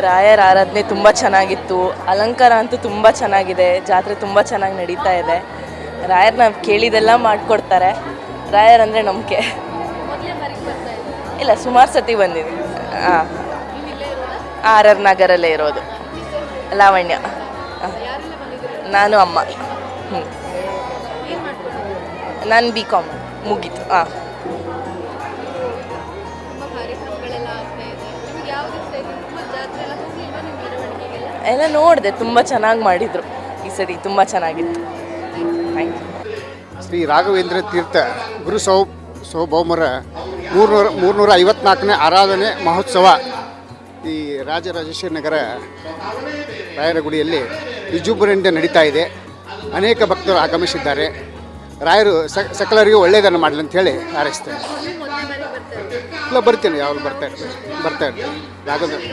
ರಾಯರ ಆರಾಧನೆ ತುಂಬ ಚೆನ್ನಾಗಿತ್ತು. ಅಲಂಕಾರ ಅಂತೂ ತುಂಬ ಚೆನ್ನಾಗಿದೆ. ಜಾತ್ರೆ ತುಂಬ ಚೆನ್ನಾಗಿ ನಡೀತಾ ಇದೆ. ರಾಯರ್ ನಾವು ಕೇಳಿದೆಲ್ಲ ಮಾಡಿಕೊಡ್ತಾರೆ. ರಾಯರಂದರೆ ನಂಬಿಕೆ. ಇಲ್ಲ, ಸುಮಾರು ಸತಿ ಬಂದಿದ್ದೀನಿ. ಹಾಂ, RR ನಗರಲ್ಲೇ ಇರೋದು. ಲಾವಣ್ಯ. ನಾನು ಅಮ್ಮ. ನಾನು BCom ಮುಗೀತು. ಹಾಂ, ಎಲ್ಲ ನೋಡಿದೆ. ತುಂಬ ಚೆನ್ನಾಗಿ ಮಾಡಿದರು ಈ ಸರಿ. ತುಂಬ ಚೆನ್ನಾಗಿತ್ತು. Thank you. ಶ್ರೀ ರಾಘವೇಂದ್ರ ತೀರ್ಥ ಗುರು ಸೌಭೌಮರ 354ನೇ ಆರಾಧನೆ ಮಹೋತ್ಸವ ಈ ರಾಜರಾಜೇಶ್ವರಿ ನಗರ ರಾಯರ ಗುಡಿಯಲ್ಲಿ ವಿಜೃಂಭಣೆಯಿಂದ ನಡೀತಾ ಇದೆ. ಅನೇಕ ಭಕ್ತರು ಆಗಮಿಸಿದ್ದಾರೆ. ರಾಯರು ಸಕಲರಿಗೂ ಒಳ್ಳೆಯದನ್ನು ಮಾಡಲಿ ಅಂತ ಹೇಳಿ ಹಾರೈಸ್ತೇನೆ. ಇಲ್ಲ, ಬರ್ತೀನಿ. ಯಾವಾಗ ಬರ್ತಾ ಇರ್ತೀನಿ ರಾಘವೇಂದ್ರ.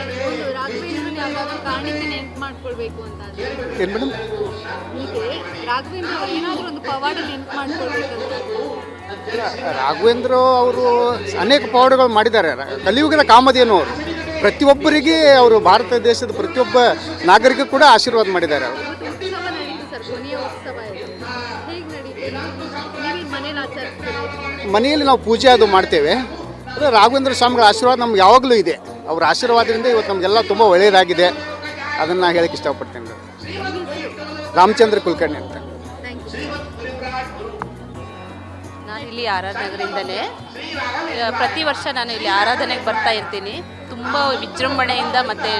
ಏನು ಮೇಡಮ್? ರಾಘವೇಂದ್ರ ಅವರು ಅನೇಕ ಪವಾಡಗಳು ಮಾಡಿದ್ದಾರೆ. ಕಲಿಯುಗದ ಕಾಮಧೇನು ಅವರು. ಪ್ರತಿಯೊಬ್ಬರಿಗೆ ಅವರು ಭಾರತ ದೇಶದ ಪ್ರತಿಯೊಬ್ಬ ನಾಗರಿಕ ಕೂಡ ಆಶೀರ್ವಾದ ಮಾಡಿದ್ದಾರೆ. ಅವರು ಮನೆಯಲ್ಲಿ ನಾವು ಪೂಜೆ ಅದು ಮಾಡ್ತೇವೆ. ರಾಘವೇಂದ್ರ ಸ್ವಾಮಿಗಳ ಆಶೀರ್ವಾದ ನಮ್ಗೆ ಯಾವಾಗಲೂ ಇದೆ. ಅವರ ಆಶೀರ್ವಾದದಿಂದ ಇವತ್ತು ನಮಗೆಲ್ಲ ತುಂಬ ಒಳ್ಳೆಯದಾಗಿದೆ. ಅದನ್ನು ಹೇಳಕ್ಕೆ ಇಷ್ಟಪಡ್ತೇನೆ. ರಾಮಚಂದ್ರ ಕುಲಕರ್ಣಿ ಅಂತ. ನಾನಿಲ್ಲಿ RR ನಗರದಿಂದಲೇ ಪ್ರತಿ ವರ್ಷ ನಾನು ಇಲ್ಲಿ ಆರಾಧನೆಗೆ ಬರ್ತಾ ಇರ್ತೀನಿ. ತುಂಬ ವಿಜೃಂಭಣೆಯಿಂದ ಮತ್ತು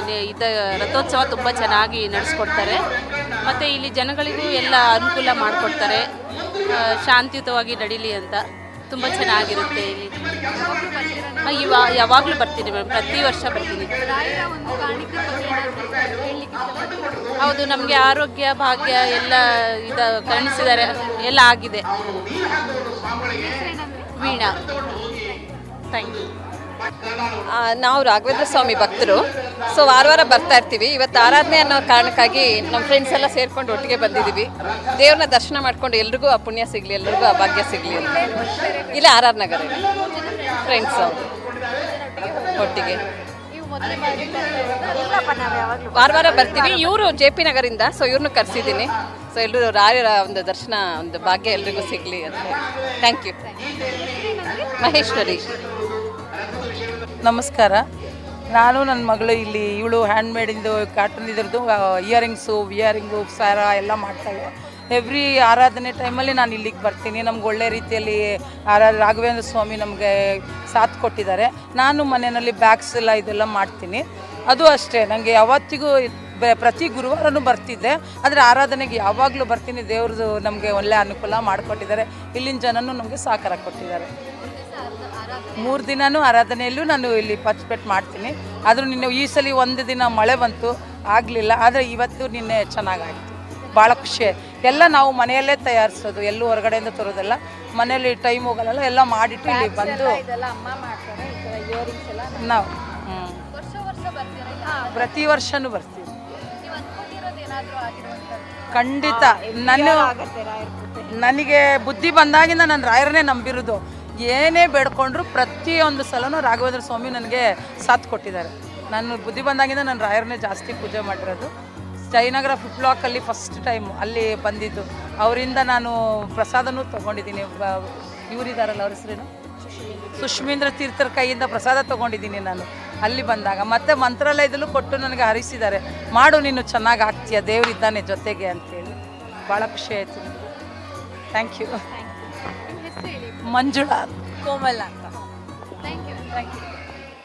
ರಥೋತ್ಸವ ತುಂಬ ಚೆನ್ನಾಗಿ ನಡೆಸ್ಕೊಡ್ತಾರೆ. ಮತ್ತು ಇಲ್ಲಿ ಜನಗಳಿಗೂ ಎಲ್ಲ ಅನುಕೂಲ ಮಾಡಿಕೊಡ್ತಾರೆ. ಶಾಂತಿಯುತವಾಗಿ ನಡೀಲಿ ಅಂತ ತುಂಬ ಚೆನ್ನಾಗಿರುತ್ತೆ ಇಲ್ಲಿ. ಯಾವಾಗಲೂ ಬರ್ತೀನಿ ಮೇಡಮ್, ಪ್ರತಿ ವರ್ಷ ಬರ್ತೀನಿ. ಹೌದು, ನಮಗೆ ಆರೋಗ್ಯ ಭಾಗ್ಯ ಎಲ್ಲ ಕರುಣಿಸಿದ್ದಾರೆ. ಎಲ್ಲ ಆಗಿದೆ. ವೀಣಾ. Thank you. ನಾವು ರಾಘವೇಂದ್ರ ಸ್ವಾಮಿ ಭಕ್ತರು. ಸೊ ವಾರ ಬರ್ತಾ ಇರ್ತೀವಿ. ಇವತ್ತು ಆರಾಧನೆ ಅನ್ನೋ ಕಾರಣಕ್ಕಾಗಿ ನಮ್ಮ ಫ್ರೆಂಡ್ಸ್ ಎಲ್ಲ ಸೇರ್ಕೊಂಡು ಒಟ್ಟಿಗೆ ಬಂದಿದ್ದೀವಿ. ದೇವ್ರನ್ನ ದರ್ಶನ ಮಾಡ್ಕೊಂಡು ಎಲ್ರಿಗೂ ಆ ಪುಣ್ಯ ಸಿಗಲಿ, ಎಲ್ರಿಗೂ ಆ ಭಾಗ್ಯ ಸಿಗಲಿ ಅಂತ. ಇಲ್ಲ, RR ನಗರ ಫ್ರೆಂಡ್ಸ್ ಒಟ್ಟಿಗೆ ವಾರ ಬರ್ತೀವಿ. ಇವರು JP ನಗರಿಂದ, ಸೊ ಇವ್ರನ್ನೂ ಕರೆಸಿದ್ದೀನಿ. ಸೊ ಎಲ್ಲರೂ ರಾಯರ ಒಂದು ದರ್ಶನ, ಒಂದು ಭಾಗ್ಯ ಎಲ್ರಿಗೂ ಸಿಗಲಿ ಅಂತ. Thank you. ಮಹೇಶ್ವರಿ. ನಮಸ್ಕಾರ. ನಾನು ನನ್ನ ಮಗಳು ಇಲ್ಲಿ ಇವಳು ಹ್ಯಾಂಡ್ಮೇಡಿಂದು ಕಾಟನ್ ಇದ್ರದ್ದು ಇಯರಿಂಗ್ಸು, ವಿಯರಿಂಗು, ಸಾರ ಎಲ್ಲ ಮಾಡ್ತಾಳೆ. ಎವ್ರಿ ಆರಾಧನೆ ಟೈಮಲ್ಲಿ ನಾನು ಇಲ್ಲಿಗೆ ಬರ್ತೀನಿ. ನಮ್ಗೆ ಒಳ್ಳೆ ರೀತಿಯಲ್ಲಿ ರಾಘವೇಂದ್ರ ಸ್ವಾಮಿ ನಮಗೆ ಸಾಥ್ ಕೊಟ್ಟಿದ್ದಾರೆ. ನಾನು ಮನೆಯಲ್ಲಿ ಬ್ಯಾಗ್ಸ್ ಎಲ್ಲ ಇದೆಲ್ಲ ಮಾಡ್ತೀನಿ. ಅದು ಅಷ್ಟೇ, ನನಗೆ ಯಾವತ್ತಿಗೂ ಪ್ರತಿ ಗುರುವಾರನೂ ಬರ್ತಿದ್ದೆ. ಆದರೆ ಆರಾಧನೆಗೆ ಯಾವಾಗಲೂ ಬರ್ತೀನಿ. ದೇವ್ರದ್ದು ನಮಗೆ ಒಳ್ಳೆ ಅನುಕೂಲ ಮಾಡಿಕೊಟ್ಟಿದ್ದಾರೆ. ಇಲ್ಲಿನ ಜನನೂ ನಮಗೆ ಸಹಕಾರ ಕೊಟ್ಟಿದ್ದಾರೆ. 3 ದಿನವೂ ಆರಾಧನೆಯಲ್ಲೂ ನಾನು ಇಲ್ಲಿ ಪಾರ್ಟಿಸಿಪೇಟ್ ಮಾಡ್ತೀನಿ. ಆದರೂ ನಿನ್ನೆ ಈ ಸಲ ಒಂದು ದಿನ ಮಳೆ ಬಂತು, ಆಗಲಿಲ್ಲ. ಆದರೆ ಇವತ್ತು ನಿನ್ನೆ ಚೆನ್ನಾಗಾಯಿತು. ಭಾಳ ಖುಷಿ. ಎಲ್ಲ ನಾವು ಮನೆಯಲ್ಲೇ ತಯಾರಿಸೋದು, ಎಲ್ಲೂ ಹೊರಗಡೆಯಿಂದ ತರೋದಲ್ಲ. ಮನೇಲಿ ಟೈಮ್ ಹೋಗಲ್ಲ, ಎಲ್ಲ ಮಾಡಿಟ್ಟು ಇಲ್ಲಿ ಬಂದು ನಾವು ಪ್ರತಿ ವರ್ಷವೂ ಬರ್ತೀವಿ. ಖಂಡಿತ. ನನಗೆ ಬುದ್ಧಿ ಬಂದಾಗಿಂದ ನಾನು ರಾಯರನ್ನೇ ನಂಬಿರೋದು. ಏನೇ ಬೇಡ್ಕೊಂಡ್ರು ಪ್ರತಿಯೊಂದು ಸಲನೂ ರಾಘವೇಂದ್ರ ಸ್ವಾಮಿ ನನಗೆ ಸಾಥ್ ಕೊಟ್ಟಿದ್ದಾರೆ. ನಾನು ಬುದ್ಧಿ ಬಂದಾಗಿಂದ ನಾನು ರಾಯರನ್ನೇ ಜಾಸ್ತಿ ಪೂಜೆ ಮಾಡಿರೋದು. ಜಯನಗರ ಫ್ಲಿಪ್ಲಾಕಲ್ಲಿ ಫಸ್ಟ್ ಟೈಮು ಅಲ್ಲಿ ಬಂದಿದ್ದು. ಅವರಿಂದ ನಾನು ಪ್ರಸಾದನೂ ತೊಗೊಂಡಿದ್ದೀನಿ. ಇವರಿದ್ದಾರಲ್ಲ, ಅವ್ರ ಹೆಸರೇನು, ಸುಷ್ಮೀಂದ್ರ ತೀರ್ಥರ ಕೈಯಿಂದ ಪ್ರಸಾದ ತೊಗೊಂಡಿದ್ದೀನಿ ನಾನು ಅಲ್ಲಿ ಬಂದಾಗ. ಮತ್ತು ಮಂತ್ರಾಲಯದಲ್ಲೂ ಕೊಟ್ಟು ನನಗೆ ಹರಿಸಿದ್ದಾರೆ. ಮಾಡು, ನೀನು ಚೆನ್ನಾಗಿ ಆಗ್ತೀಯ, ದೇವರಿದ್ದಾನೆ ಜೊತೆಗೆ ಅಂತೇಳಿ. ಭಾಳ ಖುಷಿ ಆಯಿತು. Thank you. ಮಂಜುಳಾ. ಕೋಮಲ ಅಂತ. Thank you.